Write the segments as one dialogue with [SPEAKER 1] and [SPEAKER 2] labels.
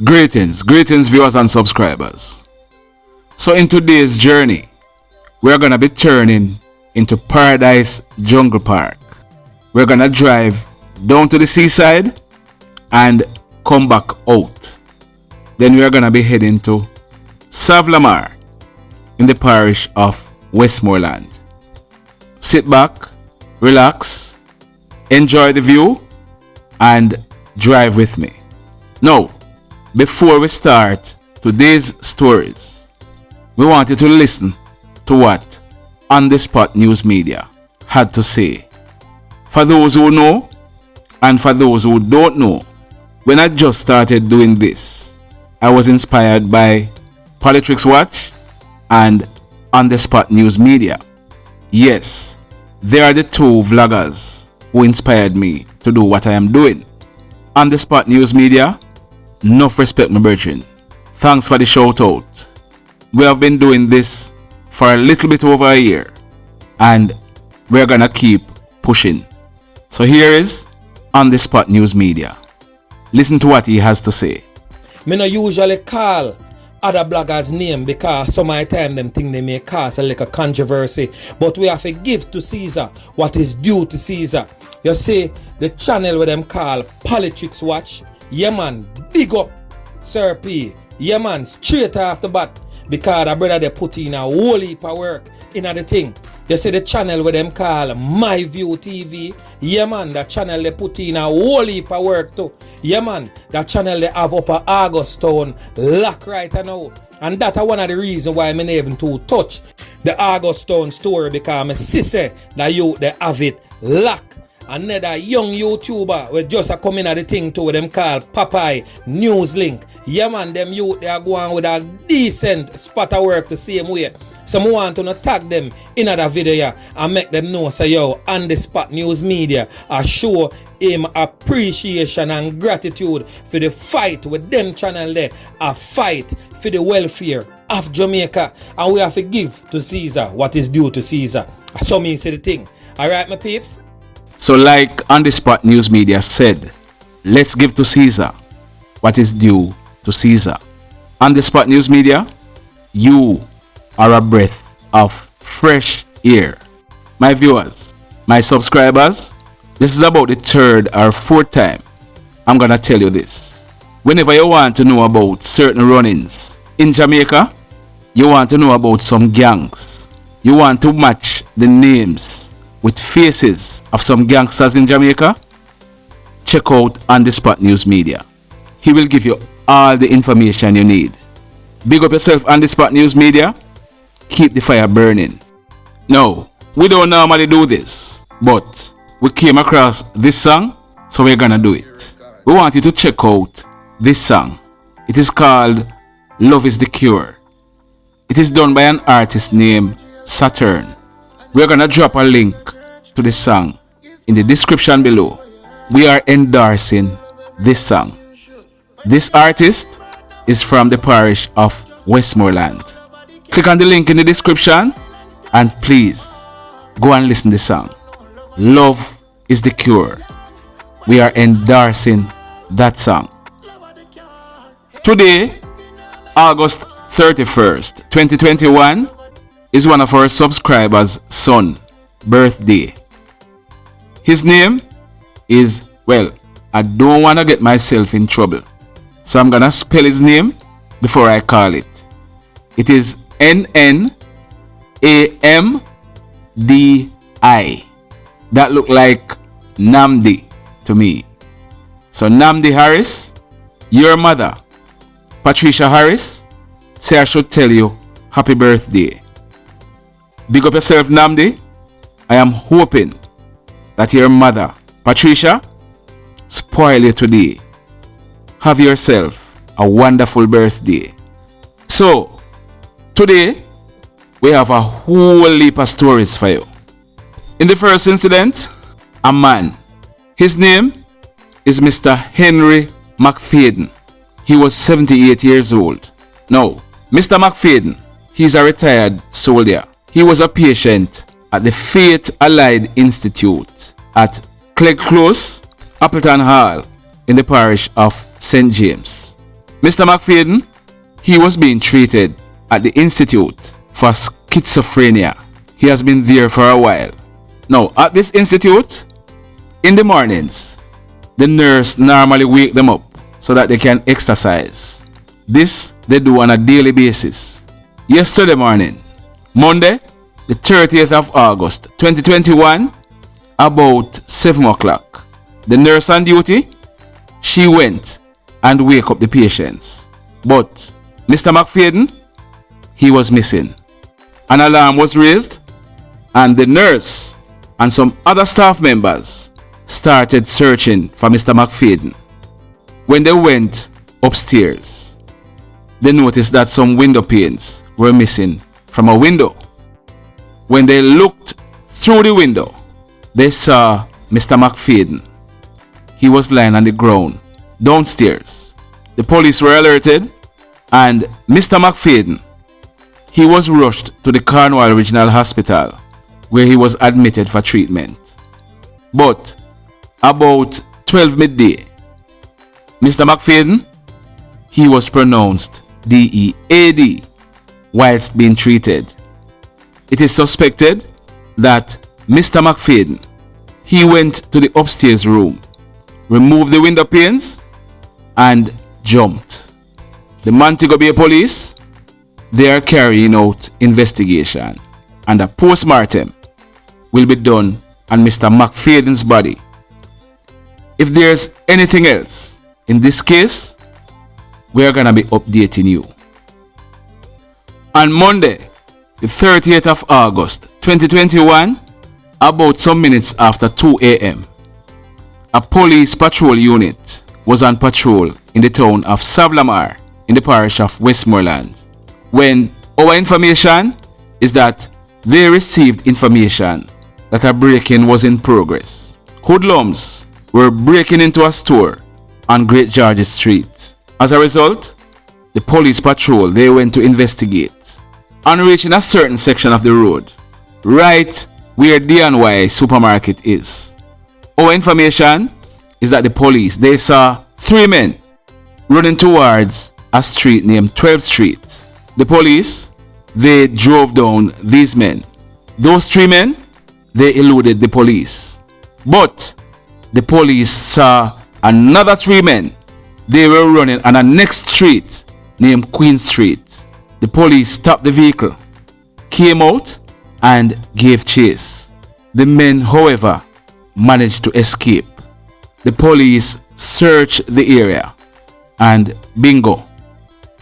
[SPEAKER 1] Greetings viewers and subscribers. So in today's journey, we're gonna be turning into Paradise Jungle Park. We're gonna drive down to the seaside and come back out. Then we're gonna be heading to Savlamar in the parish of Westmoreland. Sit back, relax, enjoy the view and drive with me. Now, before we start today's stories, we want you to listen to what On The Spot News Media had to say. For those who know and for those who don't know, when I just started doing this, I was inspired by Politics Watch and On The Spot News Media. Yes, they are the two vloggers who inspired me to do what I am doing. On The Spot News Media, enough respect, my brethren. Thanks for the shout out. We have been doing this for a little bit over a year and we're gonna keep pushing. So here is On The Spot News Media. Listen to what he has to say.
[SPEAKER 2] Me no usually call other bloggers name because some of the time them think they may cause a little controversy, but we have to give to Caesar what is due to Caesar. You see, the channel where them call Politics Watch, yeah man, big up Sir P, yeah man, straight off the bat, because the brother they put in a whole heap of work in the thing. You see the channel where them call My View TV, yeah man, the channel they put in a whole heap of work too. Yeah man, that channel they have up a Augustown lock right now. And that's one of the reasons why I'm not even to touch the Augustown story, because I see that you they have it lock. Another young YouTuber will just a come in at the thing too, them called Popeye NewzLynx. Yeah man, them youth they are going with a decent spot of work the same way. So I want to tag them in that video and make them know, say yo, On The Spot News Media, I show him appreciation and gratitude for the fight with them channel there, a fight for the welfare of Jamaica, and we have to give to Caesar what is due to Caesar. So me say the thing. Alright my peeps?
[SPEAKER 1] So like On The Spot News Media said, let's give to Caesar what is due to Caesar. On The Spot News Media, you are a breath of fresh air. My viewers, my subscribers, this is about the third or fourth time I'm gonna tell you this. Whenever you want to know about certain run-ins in Jamaica, you want to know about some gangs, you want to match the names with faces of some gangsters in Jamaica, check out On The Spot News Media. He will give you all the information you need. Big up yourself, On The Spot News Media. Keep the fire burning. Now, we don't normally do this, but we came across this song, so we're gonna do it. We want you to check out this song. It is called Love Is The Cure. It is done by an artist named Saturn. We're gonna drop a link to the song in the description below. We are endorsing this song. This artist is from the parish of Westmoreland. Click on the link in the description and please go and listen to the song. Love Is The Cure. We are endorsing that song. Today, August 31st, 2021, is one of our subscribers' son's birthday. His name is, well, I don't want to get myself in trouble, so I'm gonna spell his name before I call it. It is Nnamdi. That look like Namdi to me. So Namdi Harris, your mother, Patricia Harris, say I should tell you happy birthday. Big up yourself, Namdi. I am hoping that your mother, Patricia, spoil you today. Have yourself a wonderful birthday. So, today, we have a whole heap of stories for you. In the first incident, a man. His name is Mr. Henry McFayden. He was 78 years old. Now, Mr. McFayden, he's a retired soldier. He was a patient at the Faith Allied Institute at Clegg Close, Appleton Hall in the parish of St. James. Mr. McFayden, he was being treated at the Institute for Schizophrenia. He has been there for a while. Now, at this institute, in the mornings, the nurse normally wake them up so that they can exercise. This they do on a daily basis. Yesterday morning, Monday, the 30th of August 2021, about 7 o'clock, the nurse on duty, she went and wake up the patients. But Mr. McFayden, he was missing. An alarm was raised and the nurse and some other staff members started searching for Mr. McFayden. When they went upstairs, they noticed that some window panes were missing from a window. When they looked through the window, they saw Mr. McFayden. He was lying on the ground downstairs. The police were alerted and Mr. McFayden, he was rushed to the Cornwall Regional Hospital where he was admitted for treatment. But about 12 midday, Mr. McFayden, he was pronounced DEAD whilst being treated. It is suspected that Mr. McFayden, he went to the upstairs room, removed the window panes and jumped. The Montego Bay police, they are carrying out investigation and a post-mortem will be done on Mr. McFayden's body. If there's anything else in this case, we are going to be updating you. On Monday, the 30th of August 2021, about some minutes after 2 a.m., a police patrol unit was on patrol in the town of Savlamar in the parish of Westmoreland, when our information is that they received information that a break-in was in progress. Hoodlums were breaking into a store on Great George's Street. As a result, the police patrol, they went to investigate. On reaching a certain section of the road, right where D&Y supermarket is, our information is that the police, they saw 3 men running towards a street named 12th Street. The police, they drove down these men. Those 3 men, they eluded the police. But the police saw another 3 men. They were running on a next street named Queen Street. The police stopped the vehicle, came out and gave chase. The men, however, managed to escape. The police searched the area and bingo,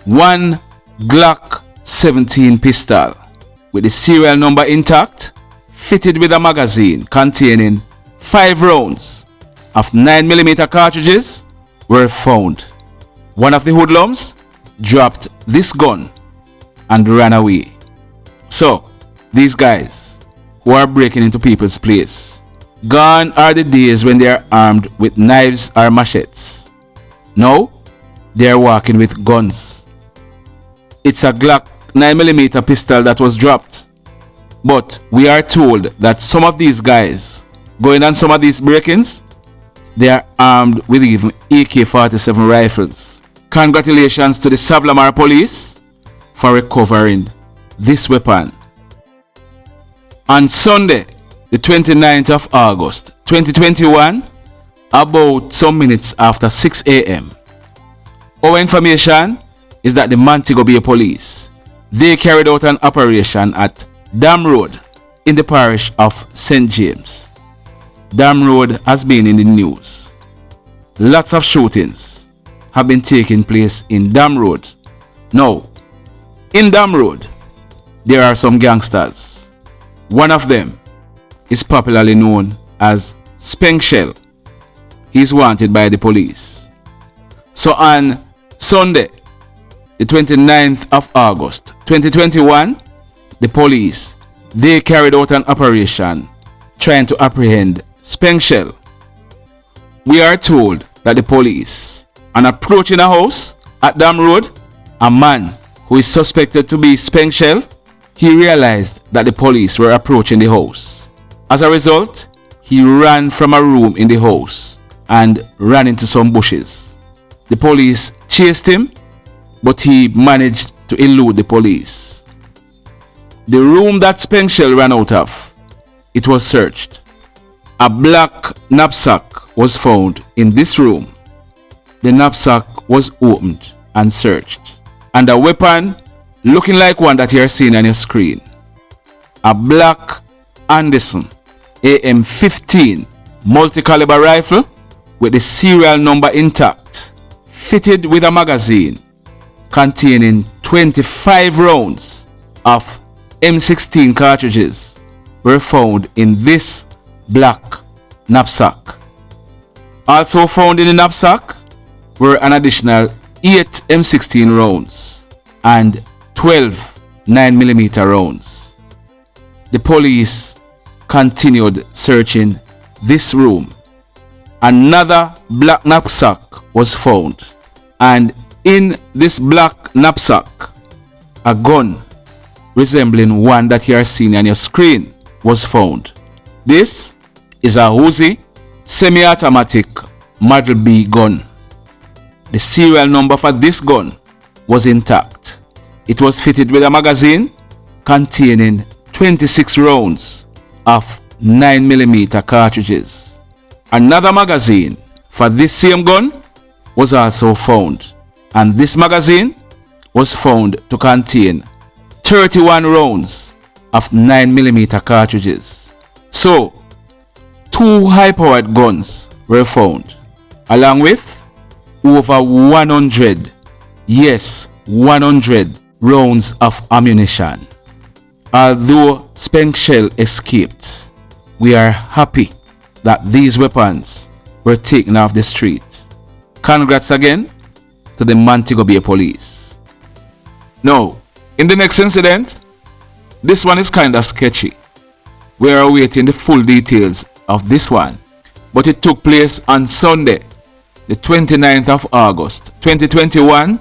[SPEAKER 1] 1 Glock 17 pistol with the serial number intact, fitted with a magazine containing 5 rounds of 9mm cartridges were found. One of the hoodlums dropped this gun and ran away. So, these guys who are breaking into people's place, gone are the days when they are armed with knives or machetes. Now, they are walking with guns. It's a Glock 9mm pistol that was dropped. But we are told that some of these guys going on some of these break-ins, they are armed with even AK-47 rifles. Congratulations to the Savlamar police for recovering this weapon. On Sunday, the 29th of August 2021, about some minutes after 6 a.m., our information is that the Montego Bay police, they carried out an operation at Dam Road in the parish of St. James. Dam Road has been in the news. Lots of shootings have been taking place in Dam Road. Now, in Dam Road, there are some gangsters. One of them is popularly known as Spank Shell. He's wanted by the police. So on Sunday, the 29th of August 2021, the police, they carried out an operation trying to apprehend Spank Shell. We are told that the police, on approaching a house at Dam Road, a man who is suspected to be Spank Shell, he realized that the police were approaching the house. As a result, he ran from a room in the house and ran into some bushes. The police chased him but he managed to elude the police. The room that Spenshell ran out of, it was searched. A black knapsack was found in this room. The knapsack was opened and searched, and a weapon looking like one that you're seeing on your screen. A black Anderson AM-15 multi-caliber rifle with the serial number intact, fitted with a magazine containing 25 rounds of M16 cartridges were found in this black knapsack. Also found in the knapsack were an additional 8 M16 rounds and 12 9mm rounds. The police continued searching this room. Another black knapsack was found, and in this black knapsack, a gun resembling one that you are seeing on your screen was found. This is a Uzi semi-automatic Model B gun. The serial number for this gun was intact. It was fitted with a magazine containing 26 rounds of 9mm cartridges. Another magazine for this same gun was also found, and this magazine was found to contain 31 rounds of 9mm cartridges. So, 2 high-powered guns were found, along with over 100, yes, 100 rounds of ammunition. Although Spenshell escaped, we are happy that these weapons were taken off the street. Congrats again to the Montego Bay police. Now, in the next incident, this one is kinda sketchy. We are awaiting the full details of this one, but it took place on Sunday, the 29th of August 2021,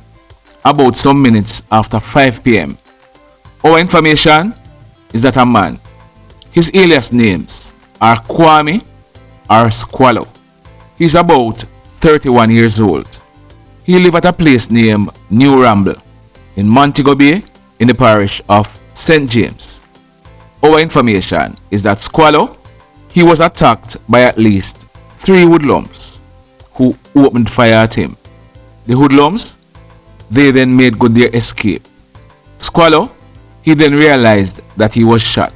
[SPEAKER 1] about some minutes after 5 p.m. Our information is that a man, his alias names are Kwame or Squalo. He's about 31 years old. He lives at a place named New Ramble in Montego Bay in the parish of St. James. Our information is that Squalo, he was attacked by at least 3 hoodlums who opened fire at him. The hoodlums, they then made good their escape. Squalo, he then realized that he was shot.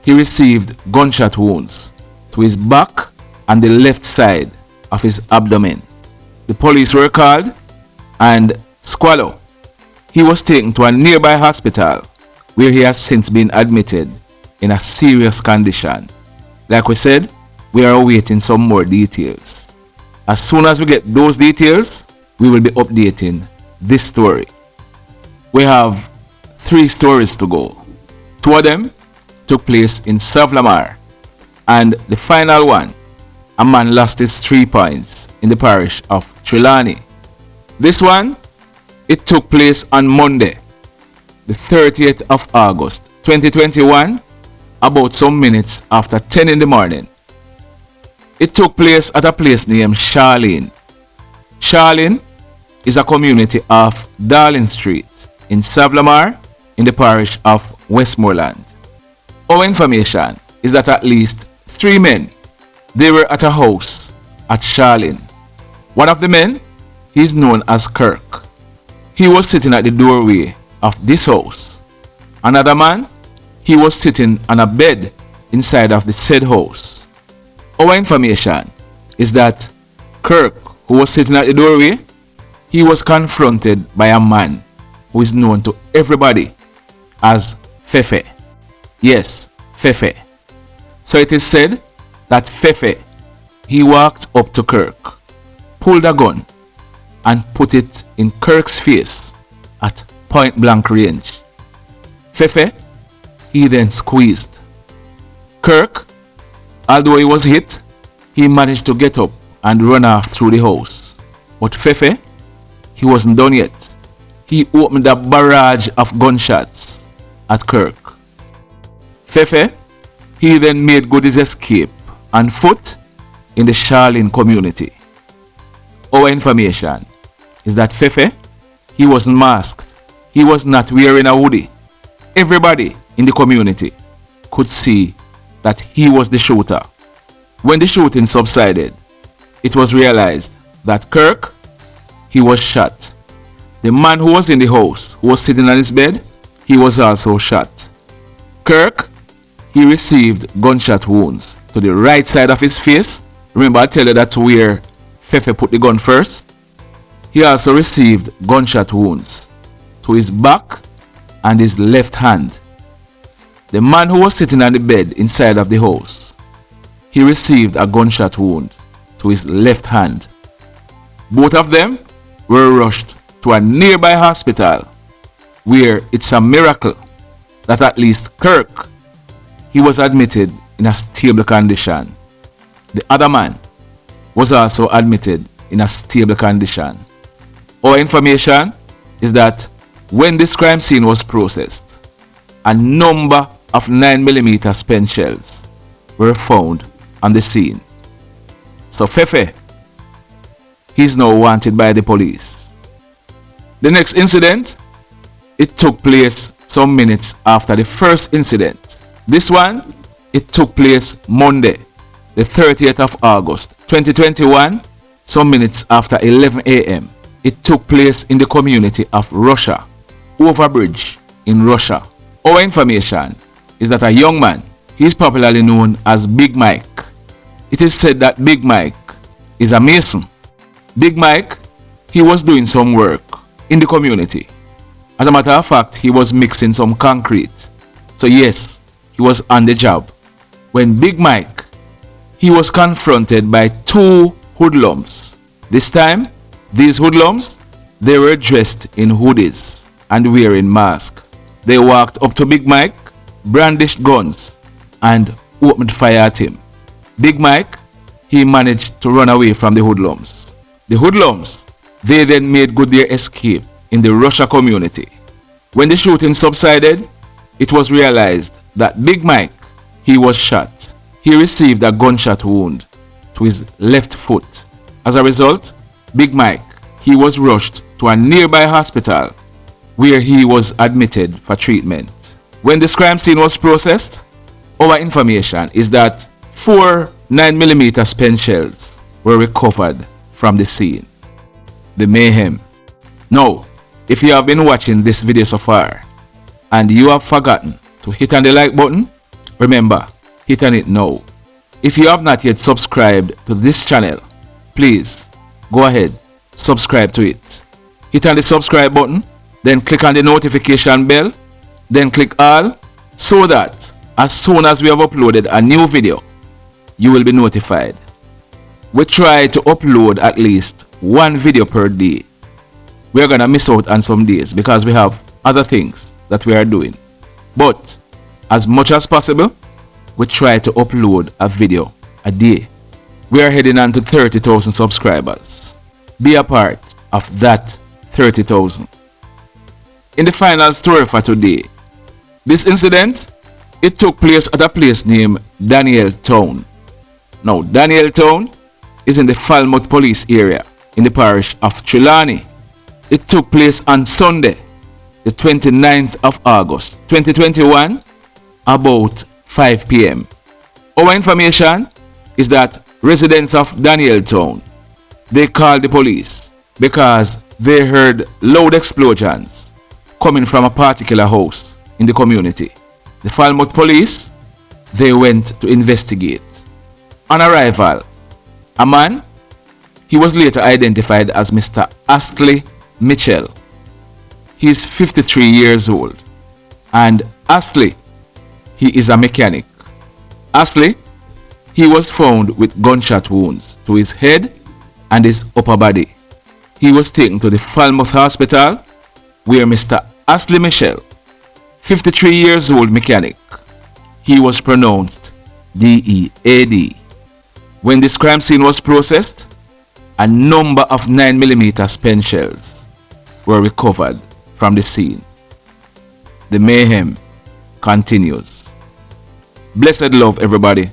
[SPEAKER 1] He received gunshot wounds to his back and the left side of his abdomen. The police were called, and Squalo, he was taken to a nearby hospital where he has since been admitted in a serious condition. Like we said, we are awaiting some more details. As soon as we get those details, we will be updating this story. We have 3 stories to go. 2 of them took place in Savlamar, and the final one, a man lost his 3 points in the parish of Trelawny. This one, it took place on Monday, the 30th of August 2021, about some minutes after 10 in the morning. It took place at a place named Charlene. Charlene is a community off Darling Street in Savlamar in the parish of Westmoreland. Our information is that at least 3 men, they were at a house at Charlene. One of the men, he is known as Kirk. He was sitting at the doorway of this house. Another man, he was sitting on a bed inside of the said house. Our information is that Kirk, who was sitting at the doorway, he was confronted by a man who is known to everybody as Fefe. Yes, Fefe. So it is said that Fefe, he walked up to Kirk, pulled a gun, and put it in Kirk's face at point blank range. Fefe, he then squeezed. Kirk, although he was hit, he managed to get up and run off through the house. But Fefe, he wasn't done yet. He opened a barrage of gunshots at Kirk. Fefe, he then made good his escape on foot in the Charlene community. Our information is that Fefe, He wasn't masked. He was not wearing a hoodie. Everybody in the community could see that he was the shooter. When the shooting subsided, it was realized that Kirk, he was shot. The man who was in the house, who was sitting on his bed, he was also shot. Kirk, he received gunshot wounds to the right side of his face. Remember, I tell you that's where Fefe put the gun first. He also received gunshot wounds to his back and his left hand. The man who was sitting on the bed inside of the house, he received a gunshot wound to his left hand. Both of them were rushed to a nearby hospital, where it's a miracle that at least Kirk, he was admitted in a stable condition. The other man was also admitted in a stable condition. Our information is that when this crime scene was processed, a number of 9mm spent shells were found on the scene. So Fefe, he's now wanted by the police. The next incident, it took place some minutes after the first incident. This one, it took place Monday, the 30th of August, 2021, some minutes after 11 a.m. It took place in the community of Russia, Overbridge in Russia. Our information is that a young man, he is popularly known as Big Mike. It is said that Big Mike is a mason. Big Mike, he was doing some work in the community. As a matter of fact, he was mixing some concrete. So yes, he was on the job when Big Mike, he was confronted by two hoodlums. This time, these hoodlums, they were dressed in hoodies and wearing masks. They walked up to Big Mike, brandished guns, and opened fire at him. Big Mike, he managed to run away from the hoodlums. The hoodlums, they then made good their escape in the Russia community. When the shooting subsided, it was realized that Big Mike, he was shot. He received a gunshot wound to his left foot. As a result, Big Mike, he was rushed to a nearby hospital where he was admitted for treatment. When this crime scene was processed, our information is that 4 9mm spent shells were recovered from the scene. The mayhem. Now, if you have been watching this video so far and you have forgotten to hit on the like button, remember, hit on it now. If you have not yet subscribed to this channel, please go ahead, subscribe to it. Hit on the subscribe button, then click on the notification bell, then click all, so that as soon as we have uploaded a new video, you will be notified. We try to upload at least one video per day. We are gonna miss out on some days because we have other things that we are doing. But as much as possible, we try to upload a video a day. We are heading on to 30,000 subscribers. Be a part of that 30,000. In the final story for today, this incident, it took place at a place named Daniel Town. Now, Daniel Town is in the Falmouth police area in the parish of Trelawny. It took place on Sunday, the 29th of August, 2021, about 5 p.m. Our information is that residents of Daniel Town, they called the police because they heard loud explosions coming from a particular house in the community. The Falmouth police, they went to investigate. On arrival, a man, he was later identified as Mr. Astley Mitchell. He is 53 years old, and Astley, he is a mechanic. Astley, he was found with gunshot wounds to his head and his upper body. He was taken to the Falmouth Hospital, where Mr. Astley Mitchell, 53 years old mechanic, he was pronounced DEAD. When this crime scene was processed, a number of 9mm spent shells were recovered from the scene. The mayhem continues. Blessed love, everybody.